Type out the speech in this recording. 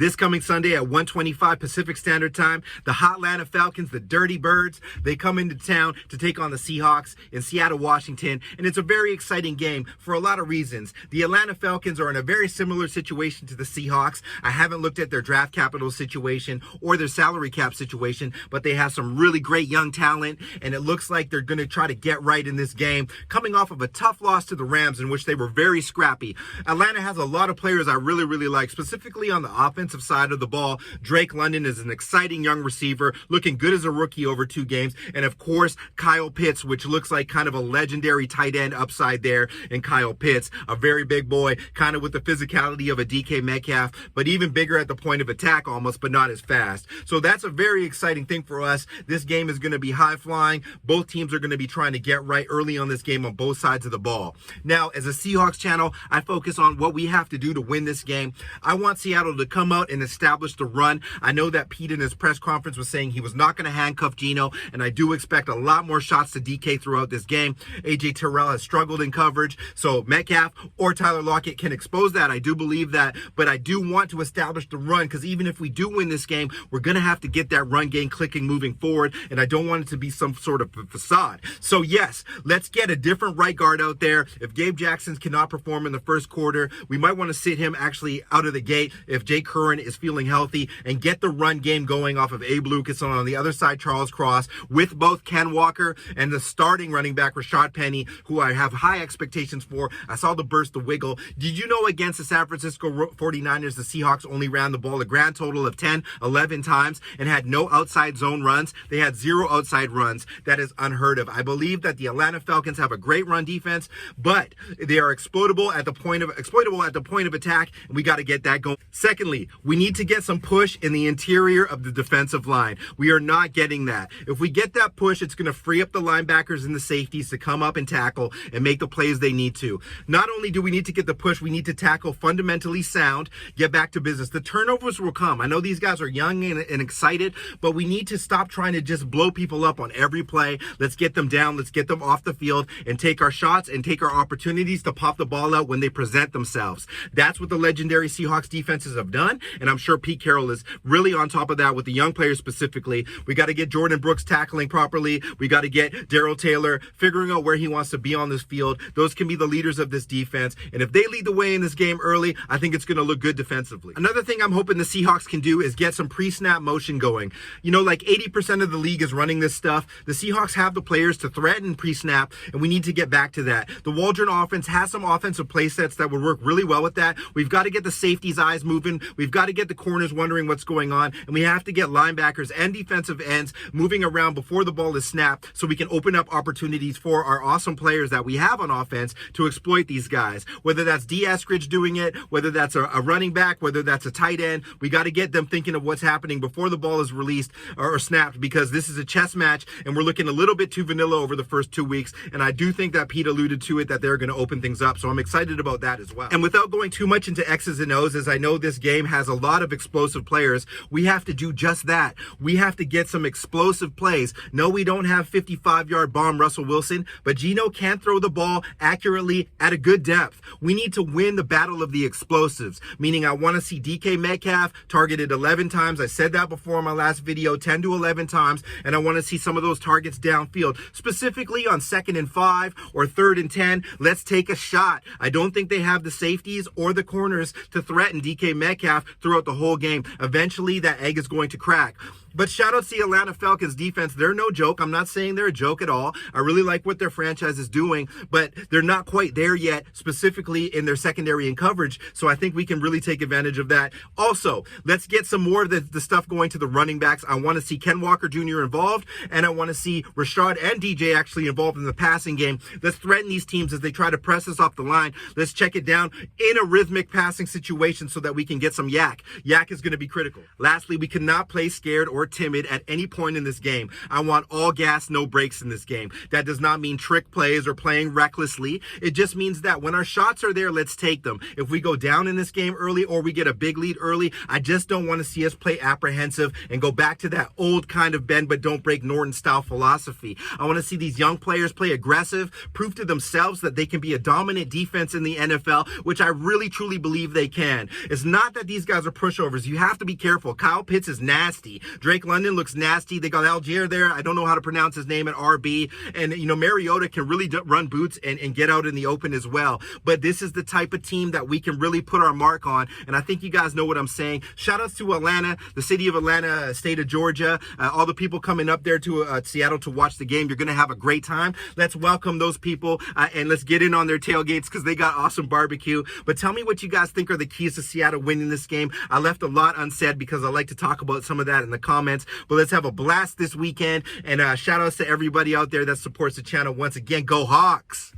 This coming Sunday at 1:25 Pacific Standard Time, the Atlanta Falcons, the Dirty Birds, they come into town to take on the Seahawks in Seattle, Washington, and it's a very exciting game for a lot of reasons. The Atlanta Falcons are in a very similar situation to the Seahawks. I haven't looked at their draft capital situation or their salary cap situation, but they have some really great young talent, and it looks like they're going to try to get right in this game, coming off of a tough loss to the Rams in which they were very scrappy. Atlanta has a lot of players I really like, specifically on the offensive side of the ball. Drake London is an exciting young receiver, looking good as a rookie over 2 games. And of course, Kyle Pitts, which looks like kind of a legendary tight end upside there in Kyle Pitts, a very big boy, kind of with the physicality of a DK Metcalf, but even bigger at the point of attack almost, but not as fast. So that's a very exciting thing for us. This game is going to be high flying. Both teams are going to be trying to get right early on this game on both sides of the ball. Now, as a Seahawks channel, I focus on what we have to do to win this game. I want Seattle to come out and establish the run. I know that Pete in his press conference was saying he was not going to handcuff Geno, and I do expect a lot more shots to DK throughout this game. AJ Terrell has struggled in coverage, so Metcalf or Tyler Lockett can expose that. I do believe that, but I do want to establish the run, because even if we do win this game, we're going to have to get that run game clicking moving forward, and I don't want it to be some sort of facade. So yes, let's get a different right guard out there. If Gabe Jackson cannot perform in the first quarter, we might want to sit him actually out of the gate if Jake Curran is feeling healthy, and get the run game going off of Abe Lucas, and on the other side Charles Cross, with both Ken Walker and the starting running back Rashad Penny, who I have high expectations for. I saw the burst, the wiggle. Did you know against the San Francisco 49ers, the Seahawks only ran the ball a grand total of 11 times and had no outside zone runs? They had 0 outside runs. That is unheard of. I believe that the Atlanta Falcons have a great run defense, but they are exploitable at the point of attack, and we got to get that going. Secondly, we need to get some push in the interior of the defensive line. We are not getting that. If we get that push, it's going to free up the linebackers and the safeties to come up and tackle and make the plays they need to. Not only do we need to get the push, we need to tackle fundamentally sound, get back to business. The turnovers will come. I know these guys are young and excited, but we need to stop trying to just blow people up on every play. Let's get them down. Let's get them off the field and take our shots and take our opportunities to pop the ball out when they present themselves. That's what the legendary Seahawks defenses have done, and I'm sure Pete Carroll is really on top of that with the young players specifically. We got to get Jordan Brooks tackling properly. We got to get Darrell Taylor figuring out where he wants to be on this field. Those can be the leaders of this defense, and if they lead the way in this game early, I think it's going to look good defensively. Another thing I'm hoping the Seahawks can do is get some pre-snap motion going. You know, like 80% of the league is running this stuff. The Seahawks have the players to threaten pre-snap, and we need to get back to that. The Waldron offense has some offensive play sets that would work really well with that. We've got to get the safeties' eyes moving. We've got to get the corners wondering what's going on, and we have to get linebackers and defensive ends moving around before the ball is snapped, so we can open up opportunities for our awesome players that we have on offense to exploit these guys. Whether that's D. Eskridge doing it, whether that's a running back, whether that's a tight end, we got to get them thinking of what's happening before the ball is released or snapped, because this is a chess match, and we're looking a little bit too vanilla over the first 2 weeks, and I do think that Pete alluded to it, that they're going to open things up, so I'm excited about that as well. And without going too much into X's and O's, as I know this game has a lot of explosive players, we have to do just that. We have to get some explosive plays. No, we don't have 55-yard bomb Russell Wilson, but Geno can throw the ball accurately at a good depth. We need to win the battle of the explosives, meaning I want to see DK Metcalf targeted 11 times. I said that before in my last video, 10 to 11 times, and I want to see some of those targets downfield, specifically on 2nd and 5 or 3rd and 10. Let's take a shot. I don't think they have the safeties or the corners to threaten DK Metcalf throughout the whole game. Eventually, that egg is going to crack. But shout out to the Atlanta Falcons defense. They're no joke. I'm not saying they're a joke at all. I really like what their franchise is doing, but they're not quite there yet, specifically in their secondary and coverage. So I think we can really take advantage of that. Also, let's get some more of the stuff going to the running backs. I want to see Ken Walker Jr. involved, and I want to see Rashad and DJ actually involved in the passing game. Let's threaten these teams as they try to press us off the line. Let's check it down in a rhythmic passing situation so that we can get some yak. Yak is going to be critical. Lastly, we cannot play scared or or timid at any point in this game. I want all gas, no brakes in this game. That does not mean trick plays or playing recklessly. It just means that when our shots are there, let's take them. If we go down in this game early or we get a big lead early, I just don't want to see us play apprehensive and go back to that old kind of bend but don't break Norton style philosophy. I want to see these young players play aggressive, prove to themselves that they can be a dominant defense in the NFL, which I really truly believe they can. It's not that these guys are pushovers. You have to be careful. Kyle Pitts is nasty. Drake London looks nasty. They got Algier there. I don't know how to pronounce his name at RB. And, Mariota can really run boots and get out in the open as well. But this is the type of team that we can really put our mark on. And I think you guys know what I'm saying. Shout outs to Atlanta, the city of Atlanta, state of Georgia, all the people coming up there to Seattle to watch the game. You're going to have a great time. Let's welcome those people and let's get in on their tailgates because they got awesome barbecue. But tell me what you guys think are the keys to Seattle winning this game. I left a lot unsaid because I like to talk about some of that in the comments. But let's have a blast this weekend. And shout outs to everybody out there that supports the channel. Once again, go Hawks!